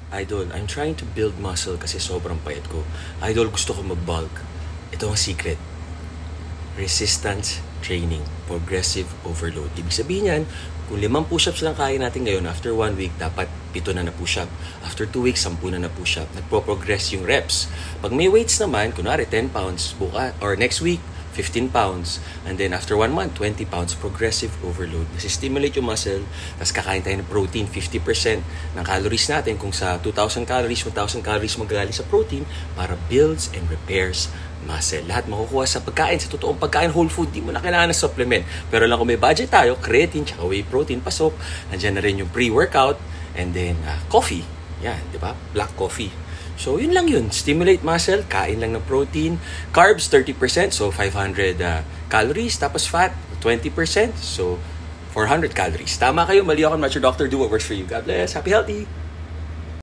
Idol, I'm trying to build muscle kasi sobrang payat ko. Idol, gusto ko mag-bulk. Ito ang secret. Resistance training. Progressive overload. Ibig sabihin yan, kung 5 push-ups lang kaya natin ngayon, after 1 week, dapat 7 na push-up. After 2 weeks, 10 na push-up. Nagpo-progress yung reps. Pag may weights naman, kunwari 10 pounds, or next week, 15 pounds. And then after 1 month, 20 pounds. Progressive overload. Nasi-stimulate yung muscle. Tapos kakain tayo ng protein. 50% ng calories natin. Kung sa 2,000 calories, 1,000 calories magaling sa protein para builds and repairs muscle. Lahat makukuha sa pagkain. Sa totoong pagkain, whole food. Di mo na kailangan ng supplement. Pero lang kung may budget tayo, creatine, tsaka whey protein, pasok. Nandiyan na rin yung pre-workout. And then, coffee. Yan, di ba? Black coffee. So, yun lang yun. Stimulate muscle, kain lang ng protein. Carbs, 30%, so 500 calories. Tapos fat, 20%, so 400 calories. Tama kayo, mali ako. I'm not your doctor. Do what works for you. God bless. Happy, healthy.